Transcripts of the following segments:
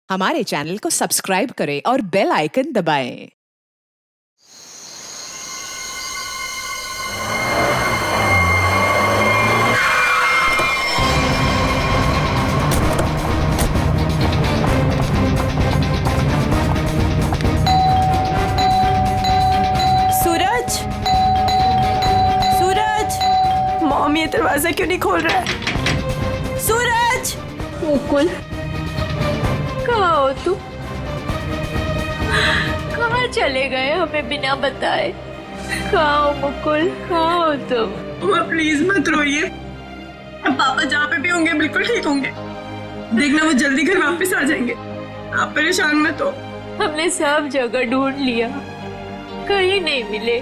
हमारे चैनल को सब्सक्राइब करें और बेल आइकन दबाएं। सूरज, सूरज, मॉम ये दरवाजा क्यों नहीं खोल रहा है? सूरज, मुकुल, कहाँ हो तुम? कहाँ चले गए हमें बिना बताए? कहाँ हो मुकुल, कहाँ हो तुम? मम्मा प्लीज मत रोइए। पापा जहाँ पे भी होंगे बिल्कुल ठीक होंगे। देखना वो जल्दी घर वापस आ जाएंगे। आप परेशान मत हो। हमने सब जगह ढूंढ लिया, कहीं नहीं मिले।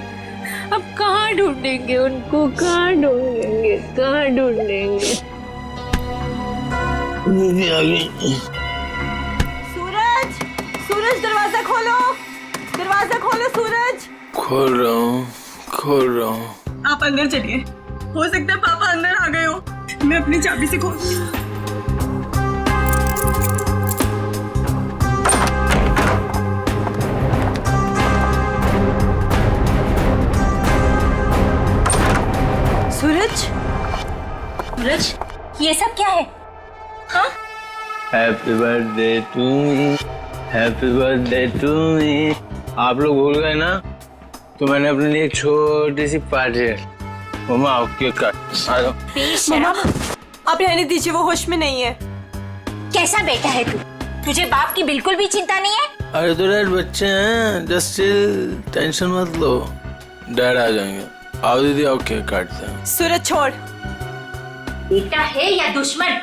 अब कहाँ ढूंढेंगे उनको? कहाँ ढूंढेंगे? कहाँ ढूंढेंगे? सूरज, सूरज दरवाजा खोलो, दरवाजा खोलो सूरज। खोल रहा हूँ। आप अंदर चलिए, हो सकता है पापा अंदर आ गए हो। मैं अपनी चाबी से खोल। सूरज, सूरज, ये सब क्या है? हाँ? Happy birthday to me, happy birthday to me. आप लोग भूल गए ना, तो मैंने अपने लिए एक छोटी सी पार्टी है। मम्मा आओ केक काट। आ जाओ। मम्मा आप रहने दीजिए, वो होश में नहीं है। कैसा बेटा है तू? तुझे बाप की बिल्कुल भी चिंता नहीं है? अरे तो डैड बच्चे हैं, जस्ट चिल, टेंशन मत लो, डैड आ जाएंगे। आओ दीदी आओ केक काटते हैं। सूरज छोड़। बेटा है या दुश्मन?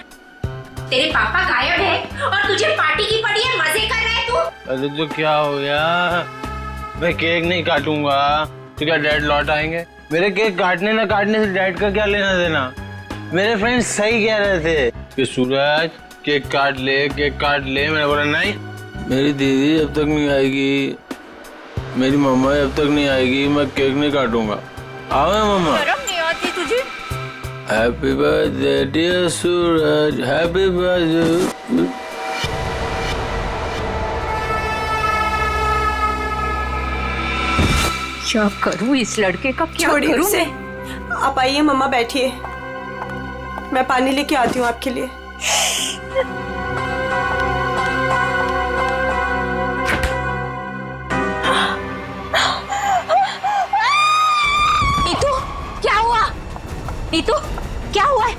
तेरे पापा गायब है और तुझे पार्टी की पड़ी है, मजे कर रहा है तू? अरे तो क्या हो गया, मैं केक नहीं काटूंगा तो क्या डैड लौट आएंगे? मेरे केक काटने ना काटने से डैड का क्या लेना देना? मेरे फ्रेंड्स सही कह रहे थे कि सूरज केक काट ले, केक काट ले। मैंने बोला नहीं, मेरी दीदी जब तक नहीं आएगी, मेरी मम्मा जब तक नहीं आएगी, मैं केक नहीं काटूंगा। आओ मम्मा। शर्म नहीं आती तुझे? हैप्पी बर्थडे डियर सूरज, हैप्पी बर्थडे। क्या करूँ इस लड़के का? क्या छोड़िए करूँ उसे। आप आइए मम्मा, बैठिए, मैं पानी लेके आती हूँ आपके लिए। नीतू, क्या हुआ? नीतू, क्या हुआ है?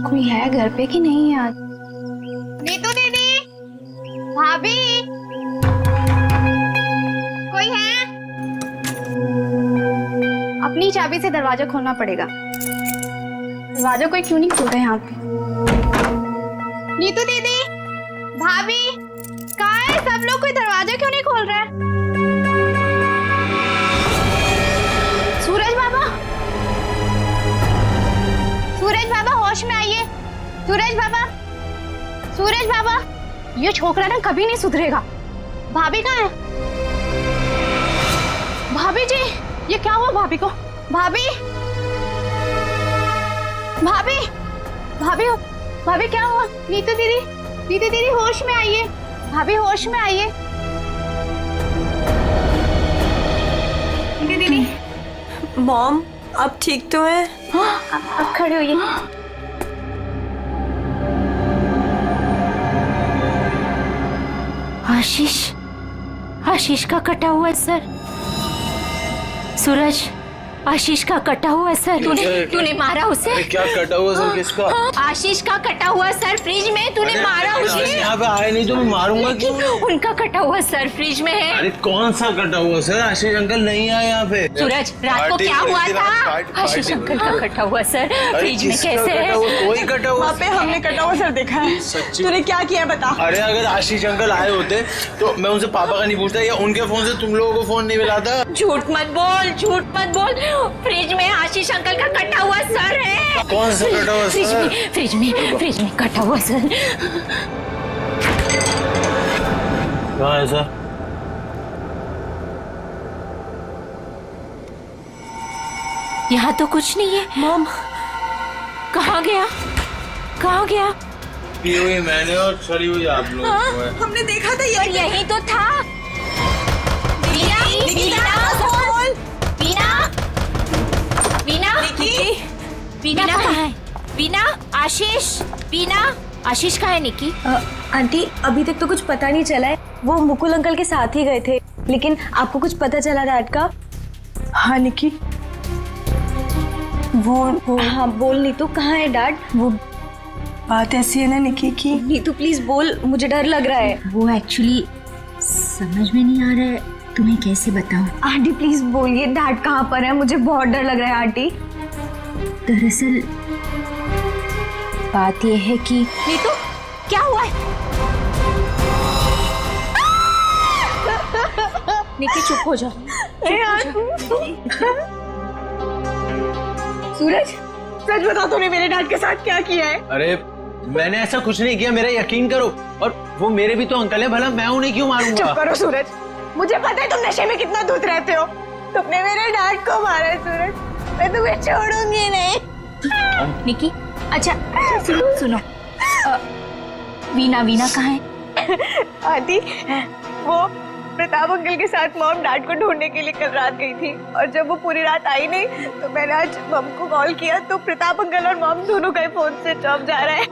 कोई है घर पे कि नहीं यार? नीतू दीदी, भाभी, कोई है? अपनी चाबी से दरवाजा खोलना पड़ेगा। दरवाजा कोई क्यों नहीं खोल रहा है यहाँ पे? नीतू दीदी, भाभी, कहाँ है सब लोग? कोई दरवाजा क्यों नहीं खोल रहा है? सूरज बाबा, सूरज बाबा होश में आइए। सूरज बाबा, सूरज बाबा, ये छोकरा ना कभी नहीं सुधरेगा। भाभी कहाँ है? भाभी जी, ये क्या हुआ भाभी को? भाभी, भाभी, भाभी, भाभी क्या हुआ? नीतू दीदी, नीतू दीदी होश में आइए। भाभी होश में आइए। नीतू दीदी, मॉम आप ठीक तो हैं? अब खड़े होइए। आशीष का कटा हुआ है सर। सूरज, आशीष का कटा हुआ सर। तूने मारा उसे? अरे क्या कटा हुआ सर किसका? आशीष का कटा हुआ सर फ्रिज में, तूने मारा उसे? यहाँ पे आए नहीं तो मैं मारूंगा क्यों? उनका कटा हुआ सर फ्रिज में है। अरे कौन सा कटा हुआ सर? आशीष अंकल नहीं आए यहाँ पे। सूरज, रात को क्या हुआ था? आशीष अंकल का कटा हुआ सर फ्रिज में कैसे है? कोई कटा हुआ? वहाँ पे हमने कटा हुआ सर देखा है। सच्ची? तूने क्या किया बता। अरे अगर आशीष अंकल आए होते तो मैं उनसे पापा का नहीं पूछता या उनके फोन से तुम लोगों को फोन नहीं मिलाता। झूठ मत बोल, झूठ मत बोल। फ्रिज में आशीष अंकल का कटा हुआ सर है। कौन सा कटा हुआ सर? फ्रिज में कटा हुआ सर। कहाँ है सर? यहाँ तो कुछ नहीं है। मॉम कहाँ गया? कहाँ गया? पी हुई मैंने और सड़ी हुई आप लोग। हमने देखा था ये। यही तो था। वीना कहाँ है? वीना, आशीष, वीना, आशीष कहाँ है? निकी आंटी अभी तक तो कुछ पता नहीं चला है। वो मुकुल अंकल के साथ ही गए थे, लेकिन आपको कुछ पता चला डैड का? हाँ निकी, वो हाँ बोल नीतू, कहाँ है डैड? वो बात ऐसी है ना निकी की। नीतू प्लीज बोल, मुझे डर लग रहा है। वो एक्चुअली समझ में नहीं आ रहा है, तुम्हें कैसे बताऊं। आंटी प्लीज बोलिए डैड कहाँ पर है, मुझे बहुत डर लग रहा है आंटी। दरअसल बात यह है कि नीतू क्या हुआ है? निकी चुप हो जाओ। सूरज, सच बता तूने मेरे डैड के साथ क्या किया है? अरे मैंने ऐसा कुछ नहीं किया, मेरा यकीन करो। और वो मेरे भी तो अंकल है, भला मैं उन्हें क्यों मारूंगा? चुप करो सूरज, मुझे पता है तुम नशे में कितना धुत रहते हो। तुमने मेरे डैड को मारा है सूरज, मैं तुम्हें छोड़ूंगी नहीं। निकी अच्छा सुनो, वीना कहाँ है? आंटी वो प्रताप अंकल के साथ मॉम डैड को ढूंढने के लिए कल रात गई थी, और जब वो पूरी रात आई नहीं तो मैंने आज मॉम को कॉल किया तो प्रताप अंकल और मॉम दोनों का फोन स्विच ऑफ जा रहा है।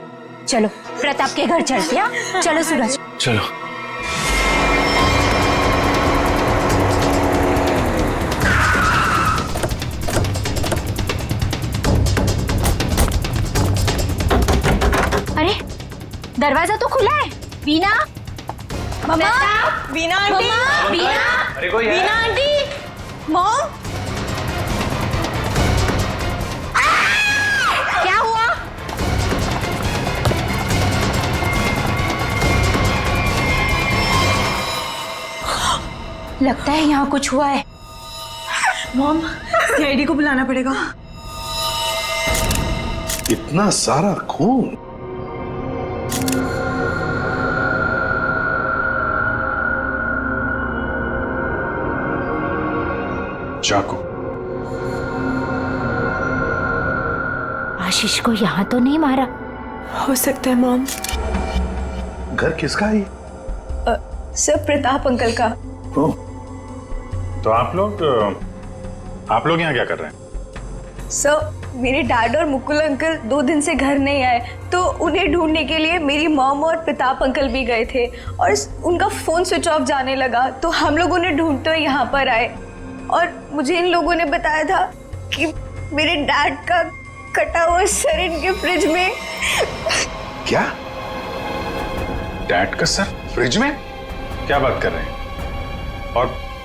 चलो प्रताप के घर चलते हैं। चलो सूरज। चलो। अरे दरवाजा तो खुला है। वीना, मम्मा, वीना आंटी, वीना, अरे कोई है? Veena aunty, mom. क्या हुआ? लगता है यहाँ कुछ हुआ है। मॉम, सीआईडी को बुलाना पड़ेगा। इतना सारा खून? चाकू। आशीष को यहाँ तो नहीं मारा? हो सकता है मॉम। घर किसका है? सर प्रताप अंकल का। ओह, तो आप लोग यहाँ क्या कर रहे हैं? सर मेरे डैड और मुकुल अंकल 2 दिन से घर नहीं आए, तो उन्हें ढूंढने के लिए मेरी मॉम और प्रताप अंकल भी गए थे और उनका फोन स्विच ऑफ जाने लगा, तो हम लोग उन्हें ढूंढते हुए यहाँ पर आए और मुझे इन लोगों ने बताया था कि मेरे डैड का कटा हुआ सर इनके फ्रिज में। क्या? डैड का सर फ्रिज में? क्या बात कर रहे हैं?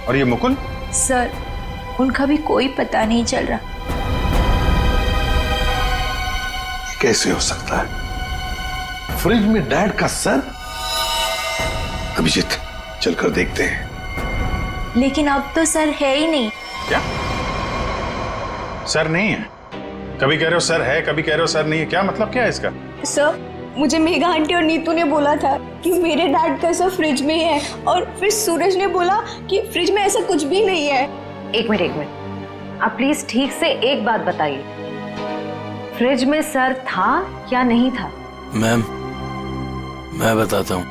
और ये मुकुल? सर उनका भी कोई पता नहीं चल रहा। कैसे हो सकता है? फ्रिज में डैड का सर? अभिजीत चलकर देखते हैं। लेकिन अब तो सर है ही नहीं। क्या? सर नहीं है? कभी कह रहे हो सर है, कभी कह रहे हो सर नहीं है, क्या मतलब क्या है इसका? सर मुझे मेघा आंटी और नीतू ने बोला था कि मेरे डैड का सर फ्रिज में है, और फिर सूरज ने बोला कि फ्रिज में ऐसा कुछ भी नहीं है। एक मिनट, आप प्लीज ठीक से एक बात बताइए, फ्रिज में सर था या नहीं था? मैम मैं बताता हूँ,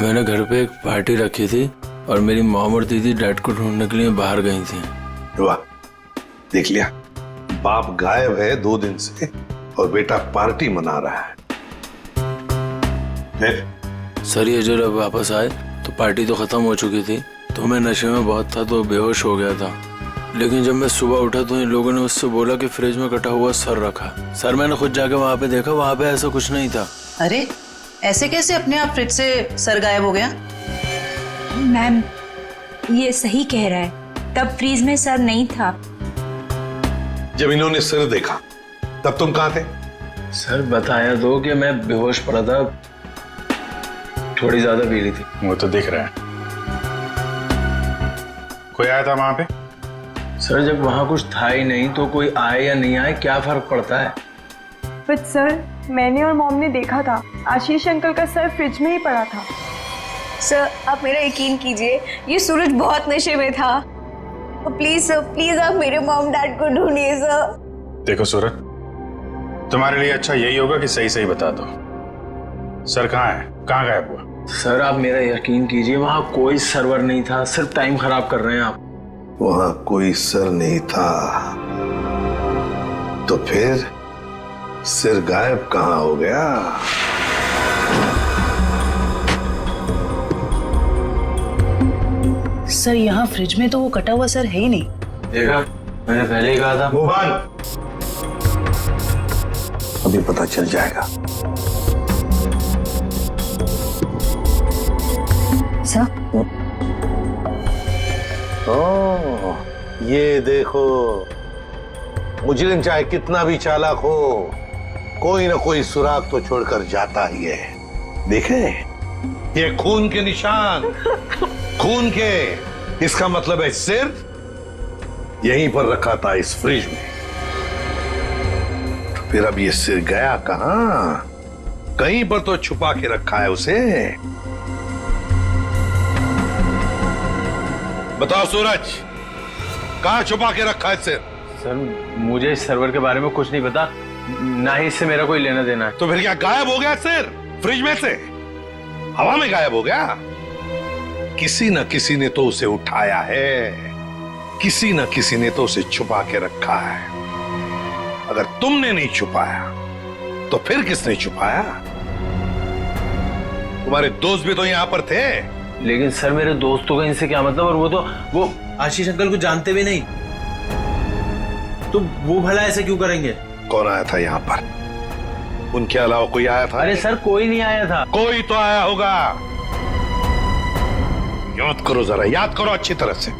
मैंने घर पे एक पार्टी रखी थी और मेरी मॉम और दीदी डैड को ढूंढने के लिए बाहर गई थी। वाह, देख लिया, बाप गायब है 2 दिन से और बेटा पार्टी मना रहा है। सर ये जब वापस आए तो पार्टी तो खत्म हो चुकी थी, तो मैं नशे में बहुत था तो बेहोश हो गया था। लेकिन जब मैं सुबह उठा तो इन लोगों ने मुझसे बोला कि फ्रिज में कटा हुआ सर रखा। सर मैंने खुद जाके वहाँ पे देखा, वहाँ पे ऐसा कुछ नहीं था। अरे ऐसे कैसे अपने आप फ्रिज से सर गायब हो गया? मैम ये सही कह रहा है, तब फ्रीज में सर नहीं था। जब इन्होंने सिर देखा तब तुम कहाँ थे? सर बताया तो कि मैं बेहोश पड़ा था, थोड़ी ज्यादा पी ली थी। वो तो दिख रहा है। कोई आया था वहां पे? सर जब वहाँ कुछ था ही नहीं तो कोई आए या नहीं आए क्या फर्क पड़ता है? बट सर मैंने और मॉम ने देखा था, आशीष अंकल का सर फ्रिज में ही पड़ा था। सर आप मेरा यकीन कीजिए, ये सूरज बहुत नशे में था। प्लीज सर, प्लीज आप मेरे मॉम डैड को ढूंढिए सर। देखो सूरज, तुम्हारे लिए अच्छा यही होगा कि सही सही बता दो, सर कहाँ है, कहाँ गायब हुआ? सर आप मेरा यकीन कीजिए, वहाँ कोई सर्वर नहीं था, सिर्फ टाइम खराब कर रहे हैं आप। वहां कोई सर नहीं था तो फिर सिर गायब कहाँ हो गया? सर यहाँ फ्रिज में तो वो कटा हुआ सर है ही नहीं। देखा, मैंने पहले ही कहा था। मोहन, अभी पता चल जाएगा। सर ओह, ये देखो, मुजरिम चाहे कितना भी चालाक हो, कोई ना कोई सुराग तो छोड़कर जाता ही है। देखे, ये खून के निशान, खून के। इसका मतलब है सिर यहीं पर रखा था इस फ्रिज में। तो फिर अब ये सिर गया कहां? कहीं पर तो छुपा के रखा है उसे। बताओ सूरज, कहां छुपा के रखा है सिर? सर मुझे इस सर्वर के बारे में कुछ नहीं पता, ना ही इससे मेरा कोई लेना देना है। तो फिर क्या गायब हो गया सिर फ्रिज में से? हवा में गायब हो गया? किसी न किसी ने तो उसे उठाया है, किसी न किसी ने तो उसे छुपा के रखा है। अगर तुमने नहीं छुपाया तो फिर किसने छुपाया? तुम्हारे दोस्त भी तो यहां पर थे। लेकिन सर मेरे दोस्तों का इनसे क्या मतलब? और वो आशीष अंकल को जानते भी नहीं, तो वो भला ऐसे क्यों करेंगे? कौन आया था यहाँ पर? उनके अलावा कोई आया था? अरे सर कोई नहीं आया था। कोई तो आया होगा। याद करो जरा, याद करो अच्छी तरह से।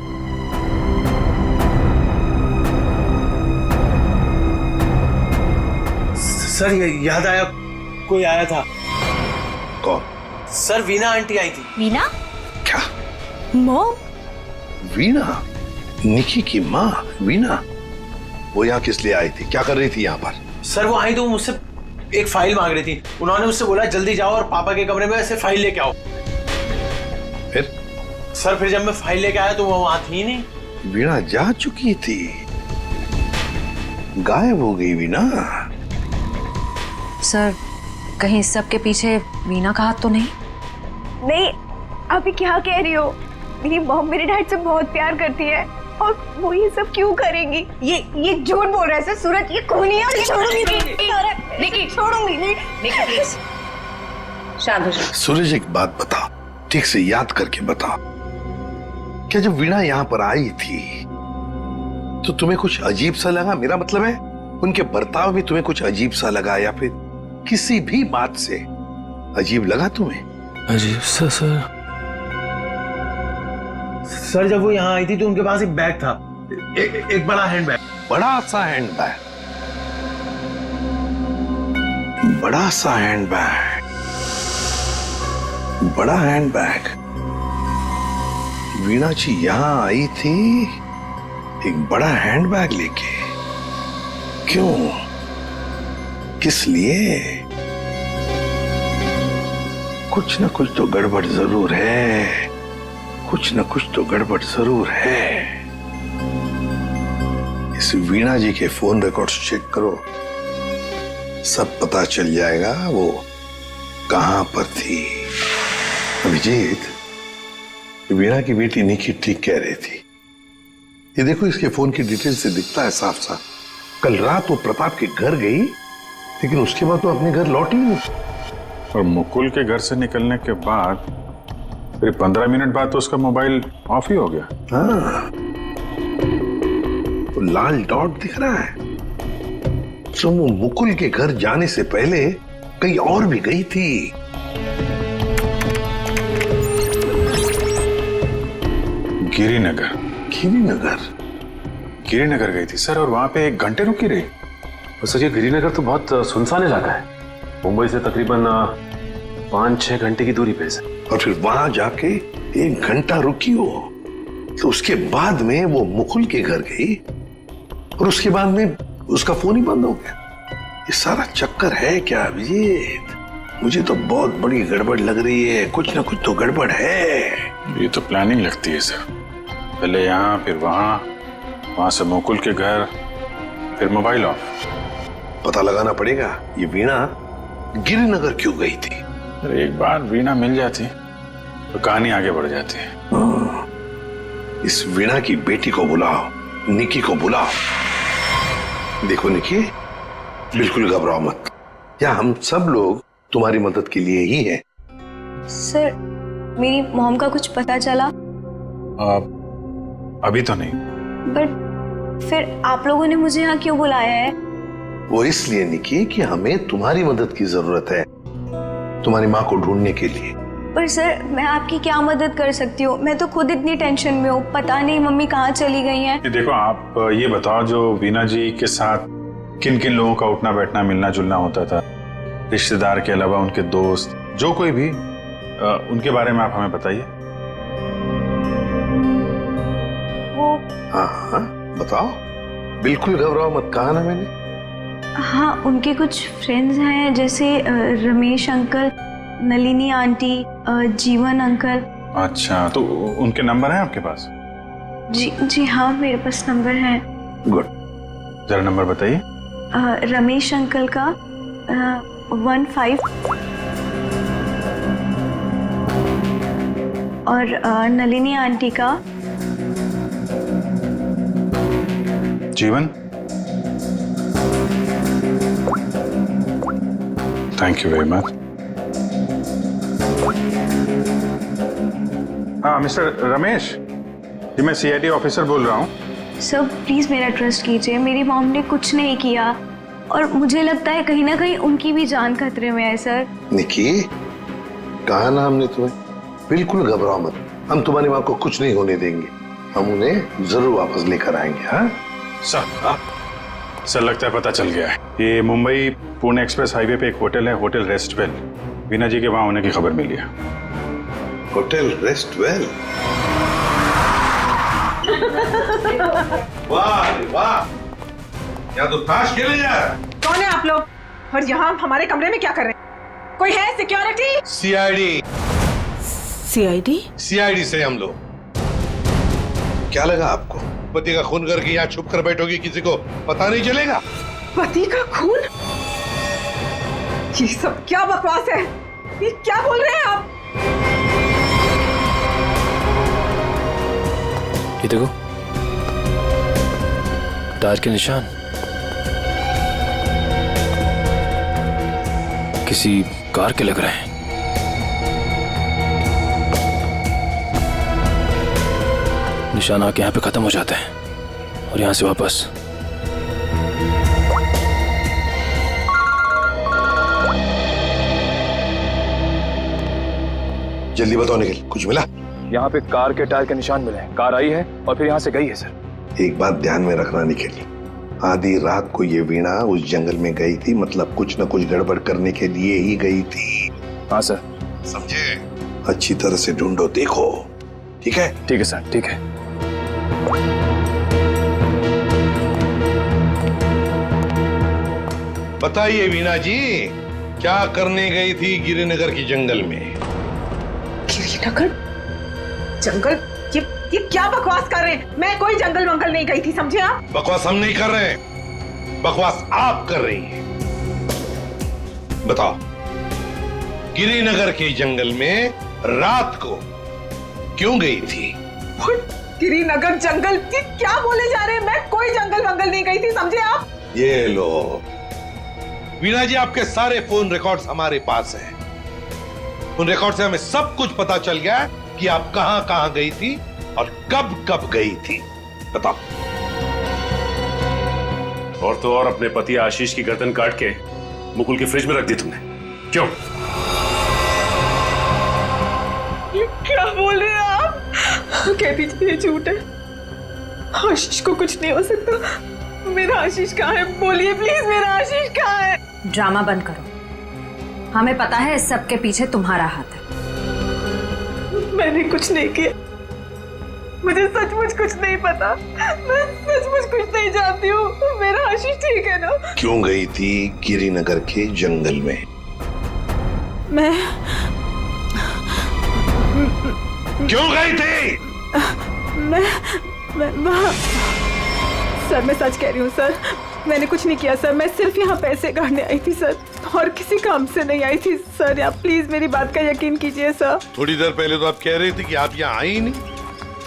सर याद आया, कोई आया था। कौन? सर वीना आंटी आई थी। वीना? क्या? मॉम? वीना? निकी की माँ वीना? वो यहाँ किस लिए आई थी? क्या कर रही थी यहाँ पर? सर वो आई तो मुझसे एक फाइल मांग रही थी। उन्होंने मुझसे बोला जल्दी जाओ और पापा के कमरे में ऐसे फाइल लेके आओ। फिर? सर फिर जब मैं फाइल लेके आया तो वो वहां थी ही नहीं। वीणा जा चुकी थी, गायब हो गई वीणा। सर कहीं इस सब के पीछे वीना का हाथ तो नहीं? नहीं, आप ये क्या कह रही हो? मेरी मॉम मेरे डैड से बहुत प्यार करती है और वो ये सब क्यों करेंगी? ये झूठ बोल रहा है सर। सूरज ये खूनी है और ये छोड़ूंगी नहीं, छोड़ूंगी नहीं। शांत हो जाओ। सूरज एक बात बताओ, ठीक से याद करके बताओ, क्या जब वीणा यहाँ पर आई थी तो तुम्हें कुछ अजीब सा लगा? मेरा मतलब है उनके बर्ताव में तुम्हें कुछ अजीब सा लगा, या फिर किसी भी बात से अजीब लगा तुम्हें? अजीब सा सर जब वो यहाँ आई थी तो उनके पास एक बैग था, एक बड़ा हैंड बैग। बड़ा सा हैंड बैग? बड़ा सा हैंड बैग? बड़ा हैंड बैग? वीणा जी यहां आई थी एक बड़ा हैंड बैग लेके? क्यों? किस लिए? कुछ ना कुछ तो गड़बड़ जरूर है, कुछ ना कुछ तो गड़बड़ जरूर है। इस वीणा जी के फोन रिकॉर्ड्स चेक करो, सब पता चल जाएगा वो कहां पर थी। अभिजीत, वीणा की बेटी निकी ठीक कह रही थी। ये देखो, इसके फोन की डिटेल से दिखता है साफ साफ, कल रात वो प्रताप के घर गई लेकिन उसके बाद तो अपने घर लौट ही नहीं। और मुकुल के घर से निकलने के बाद फिर 15 मिनट बाद तो उसका मोबाइल ऑफ ही हो गया। हाँ, लाल डॉट दिख रहा है। तो वो मुकुल के घर जाने से पहले कहीं और भी गई थी। गिरिनगर। गिरिनगर? गिरिनगर गई थी सर, और वहां पे 1 घंटे रुकी रही। सर ये गिरिनगर तो बहुत सुनसान इलाका है, मुंबई से तकरीबन 5-6 घंटे की दूरी पे है। और फिर वहां जाके 1 घंटा रुकी हो, तो उसके बाद में वो मुकुल के घर गई और उसके बाद में उसका फोन ही बंद हो गया। ये सारा चक्कर है क्या अभिजीत? मुझे तो बहुत बड़ी गड़बड़ लग रही है, कुछ ना कुछ तो गड़बड़ है। ये तो प्लानिंग लगती है सर, पहले यहाँ फिर वहां, वहां से मुकुल के घर, फिर मोबाइल ऑफ। पता लगाना पड़ेगा ये वीणा गिरिनगर क्यों गई थी। अरे एक बार वीणा मिल जाती तो कहानी आगे बढ़ जाती है। इस वीणा की बेटी को बुलाओ, निकी को बुलाओ। देखो निकी, बिल्कुल घबराओ मत, या हम सब लोग तुम्हारी मदद के लिए ही हैं। सर मेरी मॉम का कुछ पता चला? अभी तो नहीं। बट फिर आप लोगों ने मुझे यहाँ क्यों बुलाया है? वो इसलिए निकी कि हमें तुम्हारी मदद की जरूरत है, तुम्हारी माँ को ढूंढने के लिए। पर सर मैं आपकी क्या मदद कर सकती हूँ? मैं तो खुद इतनी टेंशन में हूँ, पता नहीं मम्मी कहाँ चली गई हैं। देखो आप ये बताओ, जो वीणा जी के साथ किन किन लोगों का उठना बैठना मिलना जुलना होता था, रिश्तेदार के अलावा उनके दोस्त, जो कोई भी, उनके बारे में आप हमें बताइए। वो हाँ बताओ, बिल्कुल घबराओ मत, कहा ना मैंने। हाँ उनके कुछ फ्रेंड्स हैं, जैसे रमेश अंकल, नलिनी आंटी, जीवन अंकल। अच्छा, तो उनके नंबर हैं आपके पास? जी हाँ मेरे पास नंबर है। गुड, जरा नंबर बताइए। रमेश अंकल का 15 और नलिनी आंटी का जीवन। Thank you very much. हाँ मिस्टर रमेश, जी मैं CID ऑफिसर बोल रहा हूँ। सर प्लीज मेरा ट्रस्ट कीजिए, मेरी मॉम ने कुछ नहीं किया और मुझे लगता है कहीं ना कहीं उनकी भी जान खतरे में है। सर निकी, कहा ना हमने तुम्हें, बिल्कुल घबराओ मत, हम तुम्हारी माँ को कुछ नहीं होने देंगे, हम उन्हें जरूर वापस लेकर आएंगे। हाँ सर लगता है पता चल गया है। ये मुंबई पुणे एक्सप्रेस हाईवे पे एक होटल है, होटल रेस्टवेल। वीणा जी के वहां होने की खबर मिली है। होटल रेस्टवेल? वाह वाह, यहाँ तो ताश खेले जा रहा है। कौन है आप लोग और यहाँ हमारे कमरे में क्या कर रहे हैं? कोई है सिक्योरिटी? CID से हम लोग। क्या लगा आपको, पति का खून करके यहाँ छुप कर बैठोगी, किसी को पता नहीं चलेगा? पति का खून? ये सब क्या बकवास है? ये क्या बोल रहे हैं आप? ये देखो, तार के निशान, किसी कार के लग रहे हैं। निशान आके यहाँ पे खत्म हो जाते हैं और यहाँ से वापस। जल्दी बताओ निखिल, कुछ मिला? यहाँ पे कार के टायर के निशान मिले हैं, कार आई है और फिर यहाँ से गई है सर। एक बात ध्यान में रखना निखिल, आधी रात को ये वीणा उस जंगल में गई थी, मतलब कुछ न कुछ गड़बड़ करने के लिए ही गई थी। हाँ सर। समझे? अच्छी तरह से ढूंढो, देखो। ठीक है? ठीक है सर, ठीक है। बताइए वीणा जी, क्या करने गई थी गिरिनगर की जंगल में? गिरिनगर जंगल? ये क्या बकवास कर रहे हैं? मैं कोई जंगल वंगल नहीं गई थी, समझे आप? बकवास हम नहीं कर रहे हैं, बकवास आप कर रही हैं। बताओ, गिरिनगर के जंगल में रात को क्यों गई थी? गिरिनगर जंगल? क्या बोले जा रहे हैं? मैं कोई जंगल वंगल नहीं गई थी, समझे आप? ये लो वीणा जी, आपके सारे फोन रिकॉर्ड्स हमारे पास हैं। उन रिकॉर्ड से हमें सब कुछ पता चल गया कि आप कहां कहां गई थी और कब कब गई थी। बताओ। और तो और अपने पति आशीष की गर्दन काट के मुकुल की फ्रिज में रख दी तुमने, क्यों? ये क्या बोल रहे हैं आप? कह दीजिए ये झूठ है। आशीष को कुछ नहीं हो सकता। मेरा आशीष कहाँ है? बोलिए प्लीज, मेरा आशीष कहाँ है? ड्रामा बंद करो। हमें पता है इस सब के पीछे तुम्हारा हाथ है। मैंने कुछ नहीं किया। मुझे सचमुच कुछ नहीं पता। मैं सचमुच कुछ नहीं जानती हूँ। मेरा आशीष ठीक है ना? क्यों गई थी गिरिनगर के जंगल में? मैं क्यों गई थी? मैं वहाँ। सर मैं सच कह रही हूँ सर, मैंने कुछ नहीं किया सर। मैं सिर्फ यहाँ पैसे काटने आई थी सर, और किसी काम से नहीं आई थी सर। आप प्लीज मेरी बात का यकीन कीजिए सर। थोड़ी देर पहले तो आप कह रही थी कि आप यहाँ आई ही नहीं,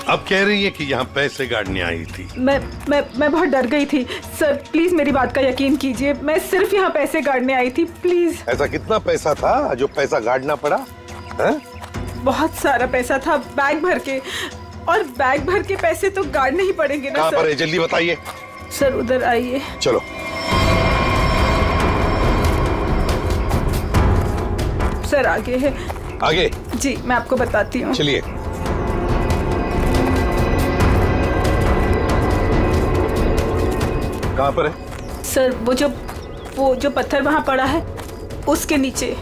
अब कह रही है कि यहाँ पैसे गाड़ने आई थी। मैं बहुत डर गई थी सर, प्लीज मेरी बात का यकीन कीजिए। मैं सिर्फ यहाँ पैसे गाड़ने आई थी, प्लीज। ऐसा कितना पैसा था जो पैसा गाड़ना पड़ा है? बहुत सारा पैसा था, बैग भर के। और बैग भर के पैसे तो गाड़ने ही पड़ेंगे ना कहाँ सर। पर है? जल्दी बताइए। सर उधर आइए। चलो। सर आगे है। आगे? जी मैं आपको बताती हूँ। चलिए। कहाँ पर है? सर वो जो पत्थर वहाँ पड़ा है उसके नीचे।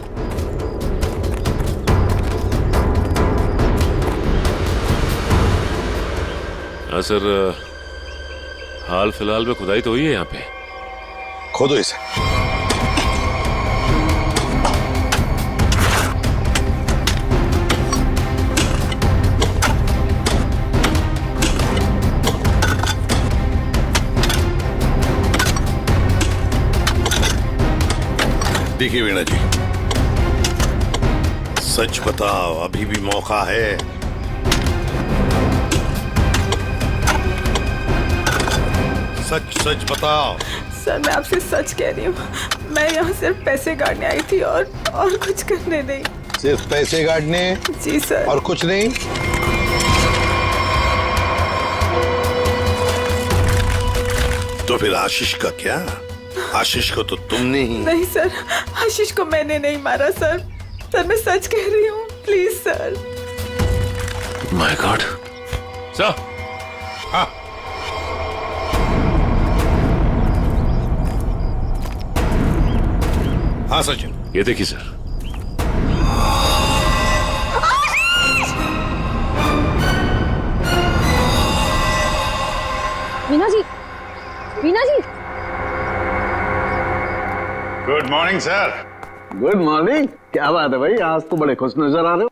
हाँ सर, हाल फिलहाल में खुदाई तो हुई है यहाँ पे। खोदो इसे। देखिए वीणा जी, सच बताओ, अभी भी मौका है। सच सच बताओ। सर मैं आपसे सच कह रही हूँ, मैं यहाँ सिर्फ पैसे गाड़ने आई थी और कुछ करने नहीं। सिर्फ पैसे गाड़ने? जी सर। और कुछ नहीं? तो फिर आशीष का क्या? आशीष को तो तुमने ही। नहीं सर, आशीष को मैंने नहीं मारा सर। सर मैं सच कह रही हूँ, please sir. My God. Sir. हाँ। हाँ सचिन, ये देखिए sir. Veena ji, Veena ji. Good morning sir. Good morning. क्या बात है भाई, आज तो बड़े खुश नजर आ रहे हो।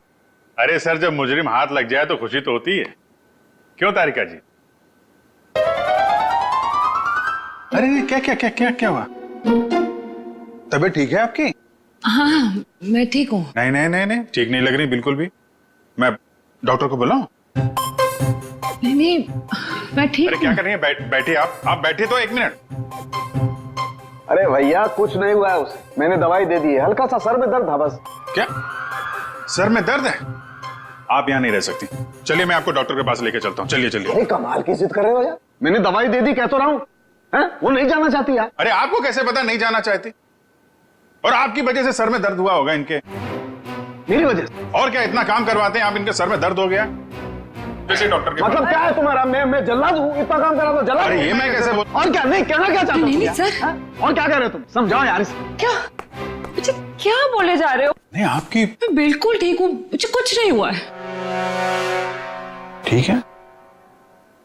अरे सर, जब मुजरिम हाथ लग जाए तो खुशी तो होती है, क्यों तारिका जी? अरे क्या क्या क्या क्या क्या हुआ? तबीयत ठीक है आपकी? हाँ मैं ठीक हूँ। नहीं नहीं नहीं नहीं, ठीक नहीं लग रही बिल्कुल भी। मैं डॉक्टर को बुलाऊं? नहीं मैं ठीक। अरे क्या कर रही है? बैठिए आप बैठिए तो 1 मिनट। अरे भैया कुछ नहीं हुआ है उसे, मैंने दवाई दे दी है, हल्का सा सर में दर्द था बस। क्या सर में दर्द है? आप यहाँ नहीं रह सकती, चलिए मैं आपको डॉक्टर के पास लेके चलता हूँ। चलिए चलिए। अरे कमाल की जिद कर रहे हो यार, मैंने दवाई दे दी, कह तो रहा हूँ। वो नहीं जाना चाहती यार। अरे आपको कैसे पता नहीं जाना चाहती? और आपकी वजह से सर में दर्द हुआ होगा इनके। मेरी वजह से? और क्या, इतना काम करवाते हैं आप, इनके सर में दर्द हो गया। जैसे डॉक्टर के मतलब क्या है तुम्हारा? मैं जल्लाद हूँ? इतना काम करा तो जल्लाद? अरे ये मैं कैसे बोल? और क्या? नहीं कहना क्या चाहते हो? नहीं सर। और क्या कह रहे हो तुम? समझाओ यार इसे। क्या मुझे क्या बोले जा रहे हो? नहीं आपकी। मैं बिल्कुल ठीक हूँ, मुझे कुछ नहीं हुआ है। ठीक है।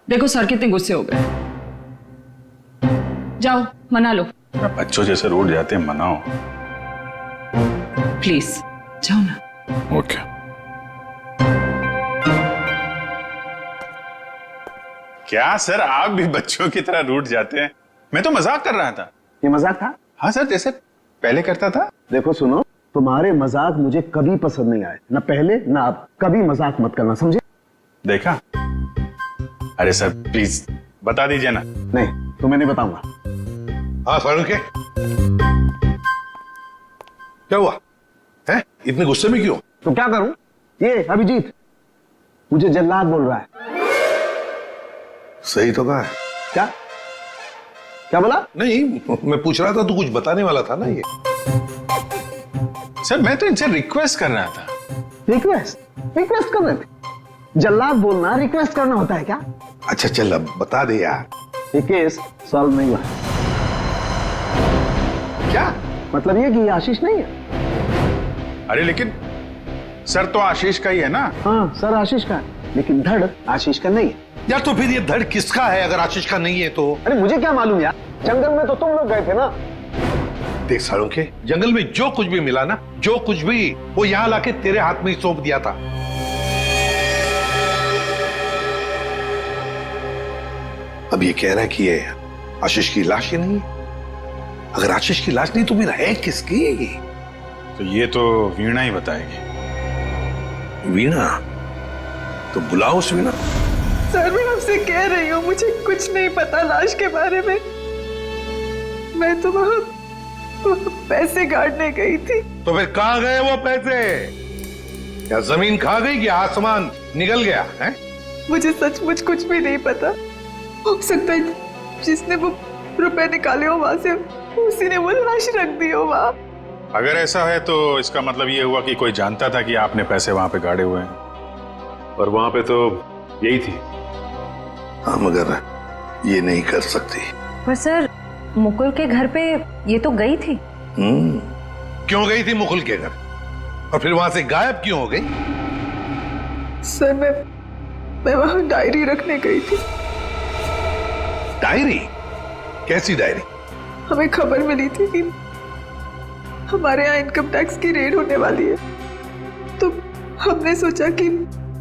देखो सर कितने गुस्से हो गए। जाओ मना लो। बच्चों जैसे रोड जाते हैं, मनाओ प्लीज, जाओ ना। ओके। क्या सर, आप भी बच्चों की तरह रूठ जाते हैं? मैं तो मजाक कर रहा था। ये मजाक था? हाँ सर, जैसे पहले करता था। देखो सुनो, तुम्हारे मजाक मुझे कभी पसंद नहीं आए, ना पहले ना अब। कभी मजाक मत करना, समझे? देखा? अरे सर प्लीज बता दीजिए ना। नहीं तुम्हें नहीं बताऊंगा। हाँ फारूक के क्या हुआ है? इतने गुस्से में क्यों? तो क्या करूं? ये अभिजीत मुझे जल्लाद बोल रहा है। सही तो कहा है। क्या? क्या बोला? नहीं, मैं पूछ रहा था, तू कुछ बताने वाला था ना ये। सर मैं तो इनसे रिक्वेस्ट कर रहा था। रिक्वेस्ट कर रहे थे? जल्लाद बोलना रिक्वेस्ट करना होता है क्या? अच्छा चल अब बता दे यार। ये केस सॉल्व नहीं हुआ। क्या मतलब ये कि ये आशीष नहीं है। अरे लेकिन सर तो आशीष का ही है ना। हाँ सर आशीष का है, लेकिन धड़ आशीष का नहीं है। यार तो फिर ये धड़ किसका है अगर आशीष का नहीं है तो? अरे मुझे क्या मालूम यार, जंगल में तो तुम लोग गए थे ना। देख सालुंखे, जंगल में जो कुछ भी मिला ना, जो कुछ भी, वो यहाँ लाके तेरे हाथ में ही सौंप दिया था। अब ये कह रहा है कि ये आशीष की लाश ही नहीं है। अगर आशीष की लाश नहीं तो फिर है किसकी? तो ये तो वीणा ही बताएगी। वीणा? तो बुलाओ उस वीणा। सर मैं आपसे कह रही हूँ, मुझे कुछ नहीं पता लाश के बारे में। मैं तो वहाँ पैसे गाड़ने गई थी। तो फिर कहाँ गए वो पैसे? क्या जमीन खा गई कि आसमान निकल गया है? मुझे सचमुच कुछ भी नहीं पता। हो सकता है जिसने वो रुपए निकाले हो वहां से, उसी ने वो लाश रख दी हो वहां। अगर ऐसा है तो इसका मतलब ये हुआ कि कोई जानता था कि आपने पैसे वहां पे गाड़े हुए हैं, और वहां पे तो यही थी। हाँ मगर ये नहीं कर सकती। पर सर मुकुल के घर पे ये तो गई थी। क्यों गई थी मुकुल के घर? और फिर वहां से गायब क्यों हो गई? सर मैं वहां डायरी रखने गई थी। डायरी? कैसी डायरी? हमें खबर मिली थी कि हमारे यहाँ इनकम टैक्स की रेड होने वाली है, तो हमने सोचा कि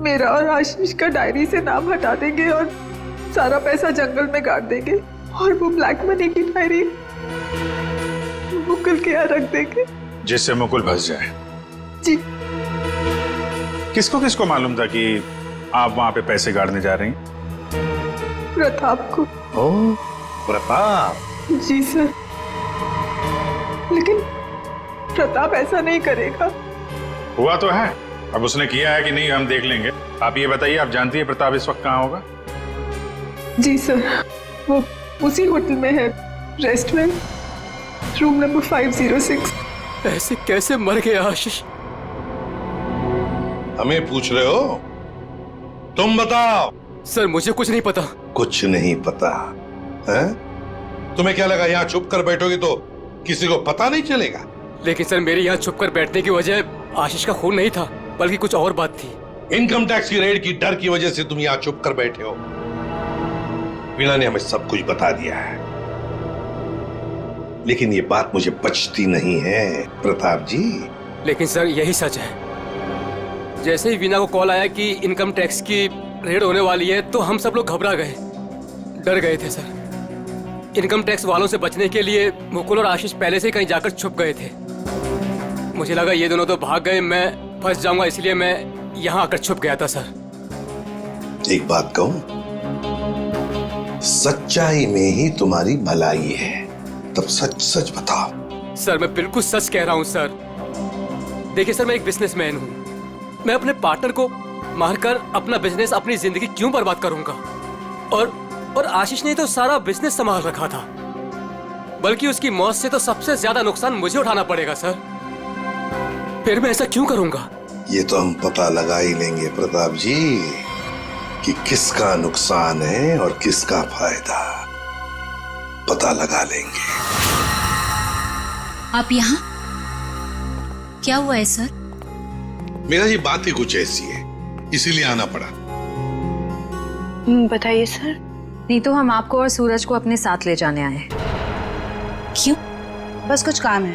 मेरा और आशीष का डायरी से नाम हटा देंगे और सारा पैसा जंगल में गाड़ देंगे, और वो ब्लैक मनी की डायरी मुकुल के यहाँ रख देंगे, जिससे मुकुल फंस जाए। जी। किसको किसको मालूम था कि आप वहां पे पैसे गाड़ने जा रही हैं? प्रताप को। ओह प्रताप? जी सर, लेकिन प्रताप ऐसा नहीं करेगा। हुआ तो है, अब उसने किया है कि नहीं हम देख लेंगे। आप ये बताइए, आप जानती है प्रताप इस वक्त कहाँ होगा? जी सर, वो उसी होटल में है, रेस्टोरेंट, रूम नंबर 506। ऐसे कैसे मर गया आशीष? हमें पूछ रहे हो? तुम बताओ। सर मुझे कुछ नहीं पता। कुछ नहीं पता है? तुम्हें क्या लगा यहाँ छुप कर बैठोगे तो किसी को पता नहीं चलेगा? लेकिन सर मेरे यहाँ छुप कर बैठने की वजह आशीष का खून नहीं था, बल्कि कुछ और बात थी। इनकम टैक्स की रेड की डर की वजह से तुम यहाँ छुप कर बैठे हो। वीणा ने हमें सब कुछ बता दिया है, लेकिन ये बात मुझे पचती नहीं है प्रताप जी। लेकिन सर यही सच है। जैसे ही वीणा को कॉल आया कि इनकम टैक्स की रेड होने वाली है, तो हम सब लोग घबरा गए, डर गए थे सर। इनकम टैक्स वालों से बचने के लिए मुकुल और आशीष पहले से ही कहीं जाकर छुप गए थे। मुझे लगा ये दोनों तो भाग गए, मैं फंस जाऊंगा, इसलिए मैं यहाँ आकर छुप गया था सर। एक बात कहूं, सच्चाई में ही तुम्हारी भलाई है, तब सच सच बताओ। सर मैं बिल्कुल सच कह रहा हूँ सर। देखिए सर, मैं एक बिजनेसमैन हूँ। मैं अपने पार्टनर को मारकर अपना बिजनेस, अपनी जिंदगी क्यों बर्बाद करूंगा? और आशीष ने तो सारा बिजनेस संभाल रखा था, बल्कि उसकी मौत से तो सबसे ज्यादा नुकसान मुझे उठाना पड़ेगा सर। फिर मैं ऐसा क्यों करूंगा? ये तो हम पता लगा ही लेंगे प्रताप जी कि किसका नुकसान है और किसका फायदा, पता लगा लेंगे। आप यहाँ? क्या हुआ है सर? मेरा ये बात ही कुछ ऐसी है, इसीलिए आना पड़ा। बताइए सर। नहीं तो हम आपको और सूरज को अपने साथ ले जाने आए हैं। क्यों? बस कुछ काम है।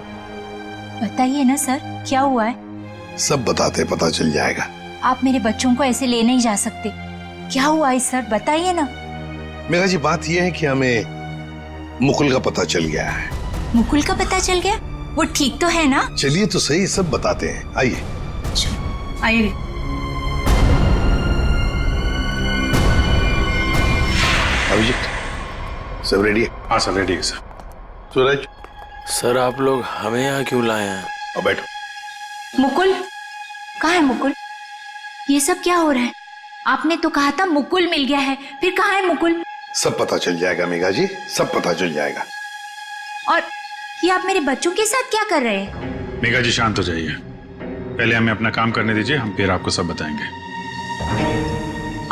बताइए ना सर, क्या हुआ है? सब बताते पता चल जाएगा। आप मेरे बच्चों को ऐसे ले नहीं जा सकते। क्या हुआ है सर, बताइए ना। मेरा जी बात यह है कि हमें मुकुल का पता चल गया है। मुकुल का पता चल गया? वो ठीक तो है ना? चलिए तो सही, सब बताते हैं, आइए। आइए। अभिजीत सब रेडी है? हाँ सर रेडी है सर। सूरज सर आप लोग हमें यहाँ क्यों लाए हैं? अब बैठो। मुकुल कहाँ है? मुकुल, ये सब क्या हो रहा है? आपने तो कहा था मुकुल मिल गया है, फिर कहाँ है मुकुल? सब पता चल जाएगा मेघा जी, सब पता चल जाएगा। और ये आप मेरे बच्चों के साथ क्या कर रहे हैं? मेघा जी शांत हो जाइए, पहले हमें अपना काम करने दीजिए, हम फिर आपको सब बताएंगे।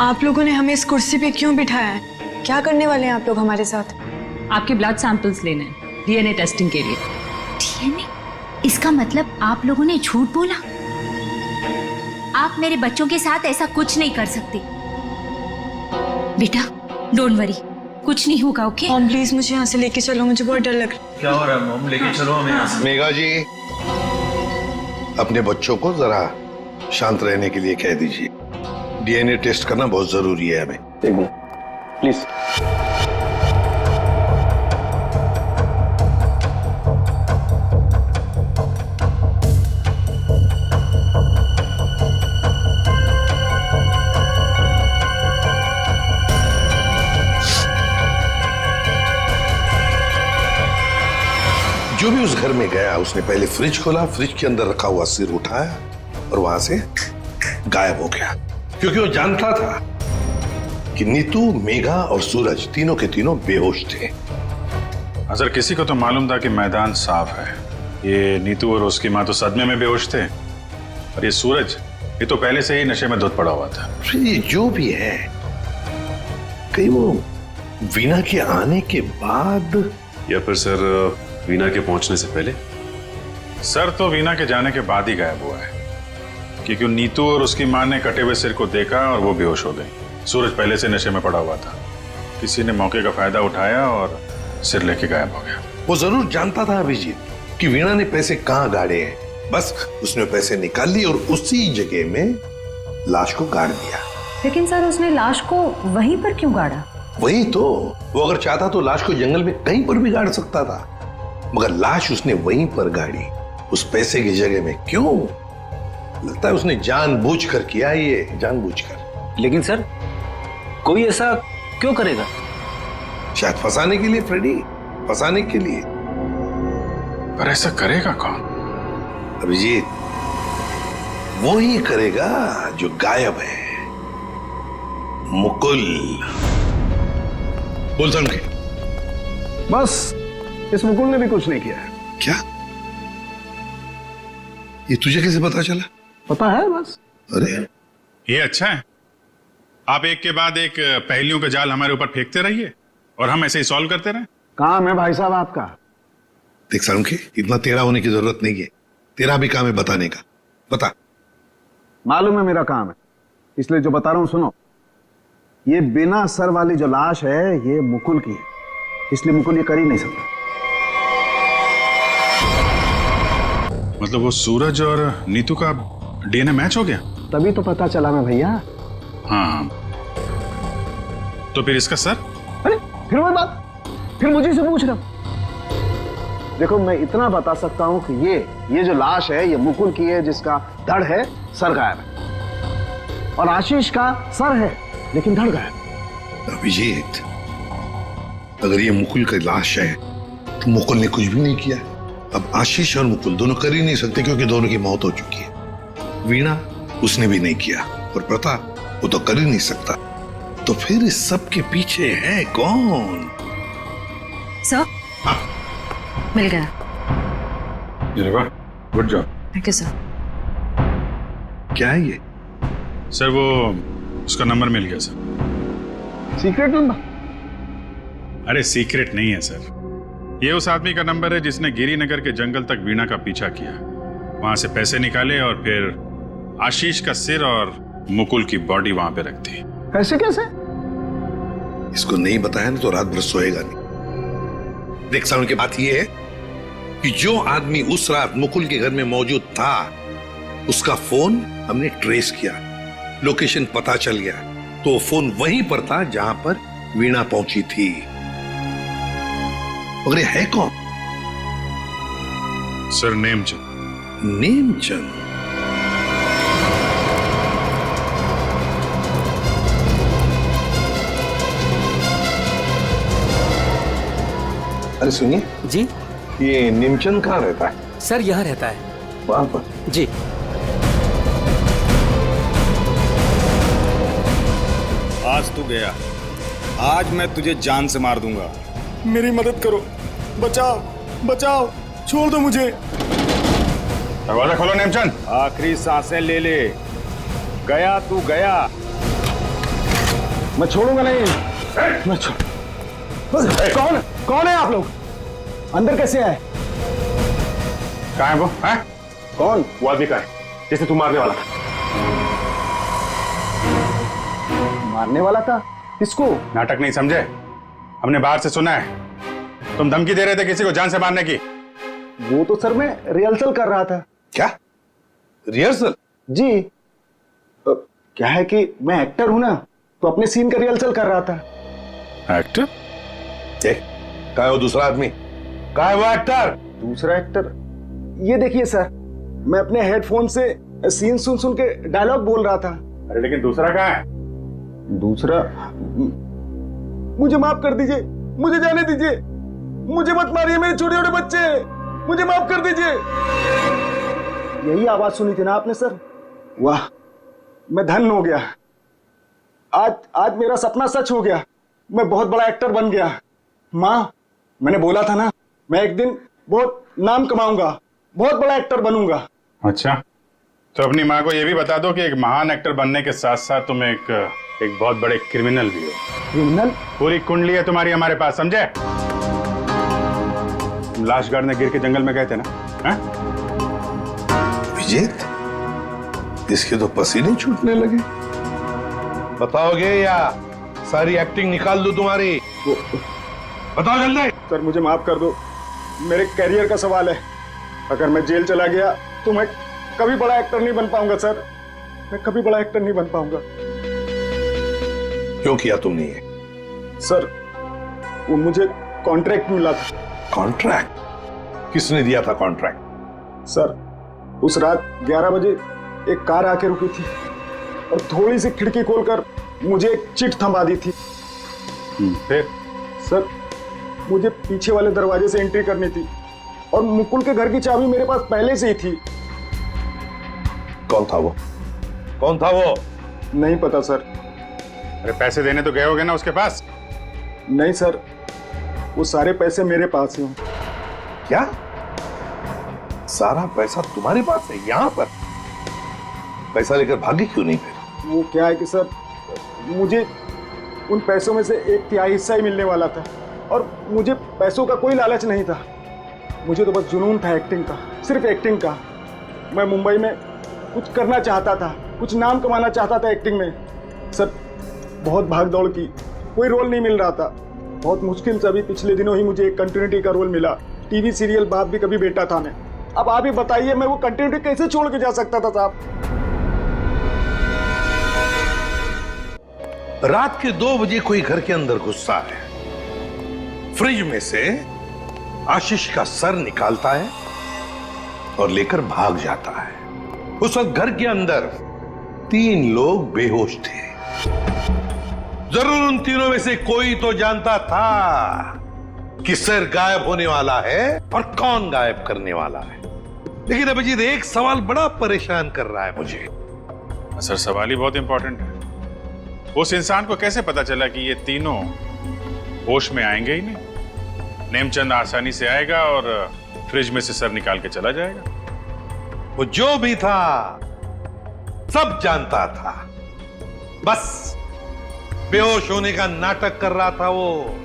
आप लोगों ने हमें इस कुर्सी पे क्यों बिठाया है? क्या करने वाले हैं आप लोग हमारे साथ? आपके ब्लड सैंपल्स लेने हैं डीएनए टेस्टिंग के लिए। डीएनए? इसका मतलब आप लोगों ने झूठ बोला? आप मेरे बच्चों के साथ ऐसा कुछ नहीं कर सकते। बेटा डोंट वरी, कुछ नहीं होगा। ओके मॉम प्लीज मुझे यहाँ से लेके चलो, मुझे बहुत डर लग रहा है। क्या हो रहा है मॉम? लेके चलो हमें यहाँ से। मेघा जी अपने बच्चों को जरा शांत रहने के लिए कह दीजिए। डीएनए टेस्ट करना बहुत जरूरी है हमें। एक मिनट प्लीज। जो भी उस घर में गया उसने पहले फ्रिज खोला, फ्रिज के अंदर रखा हुआ सिर उठाया और वहां से गायब हो गया, क्योंकि वो जानता था कि नीतू, मेघा और सूरज तीनों के तीनों बेहोश थे। अगर किसी को तो मालूम था कि मैदान साफ है। ये नीतू और उसकी माँ तो सदमे में बेहोश थे, और ये सूरज ये तो पहले से ही नशे में धुत पड़ा हुआ था। फिर ये जो भी है, कहीं वो वीना के आने के बाद या फिर सर वीना के पहुंचने से पहले? सर तो वीना के जाने के बाद ही गायब हुआ है, क्योंकि नीतू और उसकी माँ ने कटे हुए सिर को देखा और वो बेहोश हो गई। सूरज पहले से नशे में पड़ा हुआ था, किसी ने मौके का फायदा उठाया और सिर लेके गायब हो गया। वो जरूर जानता था अभिजीत कि वीणा ने पैसे कहाँ गाड़े हैं, बस उसने पैसे निकाल लिए और उसी जगह में लाश को गाड़ दिया। लेकिन सर उसने लाश को वहीं पर क्यों गाड़ा? वही तो, वो अगर चाहता तो लाश को जंगल में कहीं पर भी गाड़ सकता था, मगर लाश उसने वहीं पर गाड़ी, उस पैसे की जगह में। क्यों? लगता है उसने जानबूझकर किया, ये जानबूझकर। लेकिन सर कोई ऐसा क्यों करेगा? शायद फंसाने के लिए फ्रेडी, फंसाने के लिए। पर ऐसा करेगा कौन? अभिजीत वो ही करेगा जो गायब है, मुकुल। बोल समझे? बस इस मुकुल ने भी कुछ नहीं किया है। क्या? ये तुझे कैसे पता चला? पता है बस। अरे ये अच्छा है, आप एक के बाद एक पहेलियों का जाल हमारे ऊपर फेंकते रहिए और हम ऐसे ही सॉल्व करते रहे। काम है भाई साहब आपका। देख सारुंखे, इतना तेरा होने की जरूरत नहीं है, तेरा भी काम है बताने का। बता। मालूम है मेरा काम है, इसलिए जो बता रहा हूं सुनो। ये बिना सर वाली जो लाश है ये मुकुल की है, इसलिए मुकुल ये कर ही नहीं सकता। मतलब वो सूरज और नीतू का डीएनए मैच हो गया? तभी तो पता चला ना भैया। हाँ, तो फिर इसका सर? अरे फिर वही बात, फिर मुझे से पूछ रहा। देखो मैं इतना बता सकता हूं कि ये जो लाश है ये मुकुल की है, जिसका धड़ है, सर गायब है। और आशीष का सर है लेकिन धड़ गायब। अभिजीत अगर ये मुकुल की लाश है तो मुकुल ने कुछ भी नहीं किया। अब आशीष और मुकुल दोनों कर ही नहीं सकते, क्योंकि दोनों की मौत हो चुकी है। वीणा उसने भी नहीं किया, और प्रताप वो तो कर ही नहीं सकता। तो फिर इस सब के पीछे है कौन? सर मिल गया। अरे वाह, good job. Thank you sir. क्या है ये? सर वो उसका नंबर मिल गया सर। Secret number? अरे सीक्रेट नहीं है सर, ये उस आदमी का नंबर है जिसने गिरिनगर के जंगल तक वीणा का पीछा किया, वहां से पैसे निकाले और फिर आशीष का सिर और मुकुल की बॉडी वहां पे रख दी। ऐसे कैसे? इसको नहीं बताया ना तो रात भर सोएगा नहीं। देख साउंड की बात यह है कि जो आदमी उस रात मुकुल के घर में मौजूद था उसका फोन हमने ट्रेस किया, लोकेशन पता चल गया, तो फोन वहीं पर था जहां पर वीणा पहुंची थी। मगर ये है कौन? सर नेमचंद। नेमचंद? अरे सुनिए जी, ये नेमचंद कहाँ रहता है? सर यहाँ रहता है। वहां पर? जी। आज तू गया, आज मैं तुझे जान से मार दूंगा। मेरी मदद करो, बचाओ बचाओ, छोड़ दो मुझे। दरवाजा खोलो नेमचंद। आखिरी सांसें ले ले, गया तू गया। मैं छोड़ूंगा नहीं। मैं कौन है आप लोग? अंदर कैसे आए? कहाँ है वो? है? कौन? वो आदमी कहाँ है जिसे तू मारने वाला था? मारने वाला था? किसको? नाटक नहीं समझे? हमने बाहर से सुना है तुम धमकी दे रहे थे किसी को जान से मारने की। वो तो सर मैं रिहर्सल कर रहा था। क्या रिहर्सल? जी क्या है कि मैं एक्टर हूं ना, तो अपने सीन का रिहर्सल कर रहा था। एक्टर? कहाँ है वो दूसरा आदमी? कहाँ है वो एक्टर? दूसरा एक्टर ये देखिए सर, मैं अपने हेडफोन से सीन सुन सुन के डायलॉग बोल रहा था। अरे लेकिन दूसरा कहाँ है? दूसरा मुझे माफ कर दीजिए, मुझे जाने दीजिए, मुझे मत मारिए, मेरे छोटे छोटे बच्चे, मुझे माफ कर दीजिए। यही आवाज सुनी थी ना आपने सर? वाह, मैं धन्य हो गया। आज मेरा सपना सच हो गया, मैं बहुत बड़ा एक्टर बन गया। माँ, मैंने बोला था ना, मैं एक दिन बहुत नाम कमाऊंगा, बहुत बड़ा एक्टर बनूंगा। अच्छा, तो अपनी माँ को यह भी बता दो कि एक महान एक्टर बनने के साथ साथ तुम एक बहुत बड़े क्रिमिनल भी हो। क्रिमिनल? पूरी कुंडली है तुम्हारी हमारे पास, समझे? तुम लाश गाड़ने गिर के जंगल में गए थे ना? विजेत, इसके तो पसीने छूटने लगे। बताओगे या सारी एक्टिंग निकाल दो तुम्हारी? बताओ जल्दी। सर मुझे माफ कर दो, मेरे करियर का सवाल है। अगर मैं जेल चला गया तो मैं कभी बड़ा एक्टर नहीं बन पाऊंगा सर, मैं कभी बड़ा एक्टर नहीं बन पाऊंगा। क्यों किया तुमने ये? सर वो मुझे कॉन्ट्रैक्ट मिला था। कॉन्ट्रैक्ट? किसने दिया था कॉन्ट्रैक्ट? सर उस रात 11 बजे एक कार आके रुकी थी और थोड़ी सी खिड़की खोलकर मुझे एक चिट थमा दी थी। फिर? सर मुझे पीछे वाले दरवाजे से एंट्री करनी थी और मुकुल के घर की चाबी मेरे पास पहले से ही थी। कौन था वो? कौन था वो? नहीं पता सर। अरे पैसे देने तो गए होगे ना उसके पास? नहीं सर, वो सारे पैसे मेरे पास ही हैं। क्या? सारा पैसा तुम्हारे पास है? यहाँ पर पैसा लेकर भागी क्यों नहीं फिर? वो क्या है कि सर, मुझे उन पैसों में से 1/3 हिस्सा ही मिलने वाला था और मुझे पैसों का कोई लालच नहीं था। मुझे तो बस जुनून था एक्टिंग का, सिर्फ एक्टिंग का। मैं मुंबई में कुछ करना चाहता था, कुछ नाम कमाना चाहता था एक्टिंग में। सर बहुत भाग दौड़ की, कोई रोल नहीं मिल रहा था। बहुत मुश्किल से अभी पिछले दिनों ही मुझे एक कंटिन्यूटी का रोल मिला। टीवी सीरियल बाप भी कभी बेटा था मैं। अब आप ही बताइए, मैं वो कंटिन्यूटी कैसे छोड़ के जा सकता था साहब? रात के 2 बजे कोई घर के अंदर घुसता है, फ्रिज में से आशीष का सर निकालता है और लेकर भाग जाता है। उस वक्त घर के अंदर 3 लोग बेहोश थे। जरूर उन तीनों में से कोई तो जानता था कि सर गायब होने वाला है और कौन गायब करने वाला है। लेकिन अभिजीत, एक सवाल बड़ा परेशान कर रहा है मुझे। सर सवाल ही बहुत इंपॉर्टेंट है। उस इंसान को कैसे पता चला कि ये तीनों होश में आएंगे ही नहीं? नेमचंद आसानी से आएगा और फ्रिज में से सर निकाल के चला जाएगा। वो जो भी था सब जानता था, बस बेहोश होने का नाटक कर रहा था। वो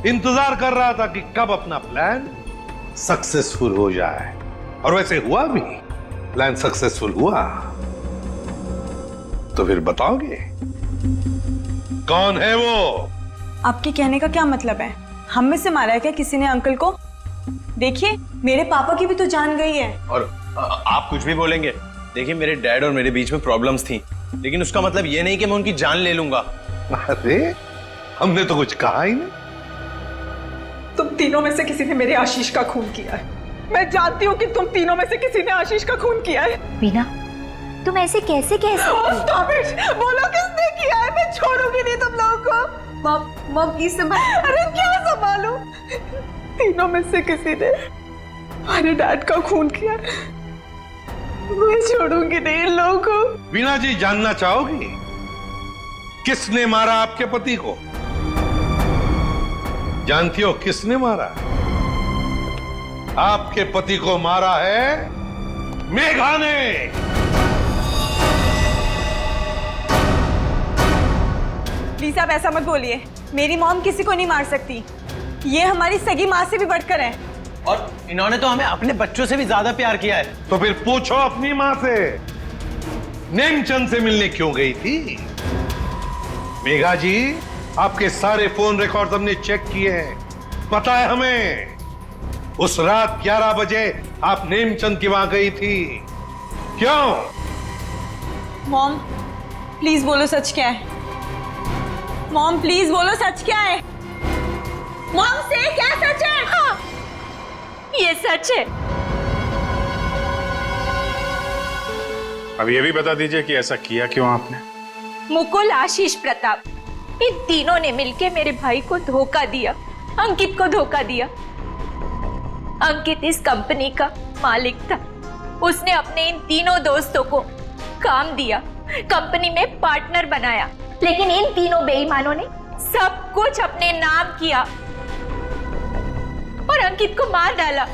इंतजार कर रहा था कि कब अपना प्लान सक्सेसफुल हो जाए, और वैसे हुआ भी। प्लान सक्सेसफुल हुआ। तो फिर बताओगे कौन है वो? आपके कहने का क्या मतलब है? हम में से मारा है क्या किसी ने अंकल को? देखिए मेरे पापा की भी तो जान गई है। और आप कुछ भी बोलेंगे, देखिए मेरे डैड और मेरे बीच में प्रॉब्लम्स थी, लेकिन उसका मतलब ये नहीं कि मैं उनकी जान ले लूंगा। अरे हमने तो कुछ कहा ही नहीं। तुम तीनों में से किसी ने मेरे आशीष का खून किया है। मैं जानती हूँ कि तुम तीनों में से किसी ने आशीष का खून किया है। वीना, तुम ऐसे कैसे कह सकती हो? Stop it! बोलो किसने किया है? मैं छोड़ूंगी नहीं तुम लोगों को। मॉम प्लीज संभाल। अरे क्या संभालूं? तीनों में से किसी ने हमारे डैड का खून किया। मैं छोड़ूंगी नहीं इन लोगों को। वीना जी, जानना चाहोगी किसने मारा आपके पति को? जानती हो किसने मारा? आपके पति को मारा है मेघा ने। प्लीज आप ऐसा मत बोलिए। मेरी मॉम किसी को नहीं मार सकती। ये हमारी सगी माँ से भी बढ़कर है। और इन्होंने तो हमें अपने बच्चों से भी ज्यादा प्यार किया है। तो फिर पूछो अपनी माँ से, नेमचंद से मिलने क्यों गई थी? मेघा जी, आपके सारे फोन रिकॉर्ड हमने चेक किए हैं। पता है हमें, उस रात 11 बजे आप नेमचंद की वहां गई थी। क्यों? मॉम प्लीज बोलो सच क्या है। मॉम प्लीज बोलो सच क्या है। मॉम से क्या सच है? हाँ, ये सच है। अब ये भी बता दीजिए कि ऐसा किया क्यों आपने? मुकुल, आशीष, प्रताप, इन तीनों ने मिलकर मेरे भाई को धोखा दिया, अंकित को धोखा दिया। अंकित इस कंपनी का मालिक था। उसने अपने इन तीनों दोस्तों को काम दिया, कंपनी में पार्टनर बनाया, लेकिन इन तीनों बेईमानों ने सब कुछ अपने नाम किया और अंकित को मार डाला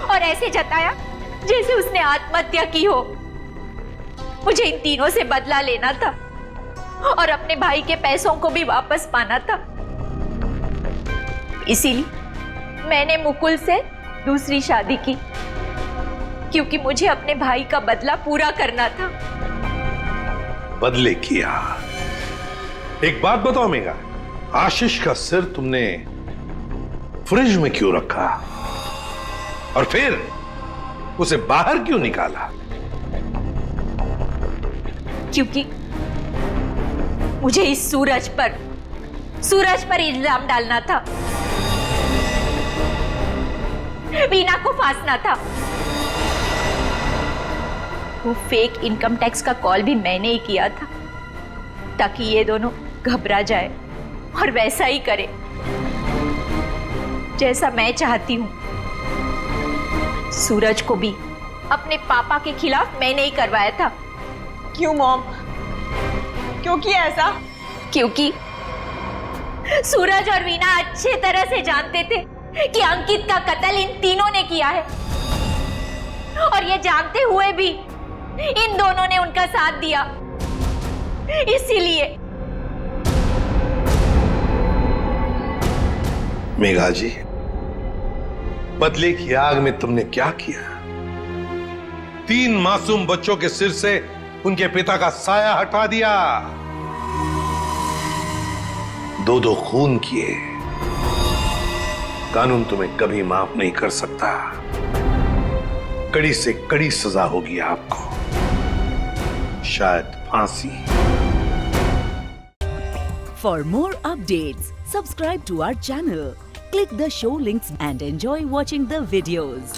और ऐसे जताया जैसे उसने आत्महत्या की हो। मुझे इन तीनों से बदला लेना था और अपने भाई के पैसों को भी वापस पाना था। इसीलिए मैंने मुकुल से दूसरी शादी की, क्योंकि मुझे अपने भाई का बदला पूरा करना था। बदले किया। एक बात बताओ मेघा, आशीष का सिर तुमने फ्रिज में क्यों रखा और फिर उसे बाहर क्यों निकाला? क्योंकि मुझे इस सूरज पर इल्जाम डालना था, वीना को फांसना था। वो फेक इनकम टैक्स का कॉल भी मैंने ही किया था ताकि ये दोनों घबरा जाए और वैसा ही करे जैसा मैं चाहती हूं। सूरज को भी अपने पापा के खिलाफ मैंने ही करवाया था। क्यों मॉम? क्यों किया ऐसा? क्योंकि सूरज और वीना अच्छे तरह से जानते थे कि अंकित का कत्ल इन तीनों ने किया है, और ये जानते हुए भी इन दोनों ने उनका साथ दिया। इसीलिए मेघा जी, बदले की आग में तुमने क्या किया? 3 मासूम बच्चों के सिर से उनके पिता का साया हटा दिया। 2 खून किए। कानून तुम्हें कभी माफ नहीं कर सकता। कड़ी से कड़ी सजा होगी आपको, शायद फांसी। For more updates, subscribe to our channel, click the show links and enjoy watching the videos.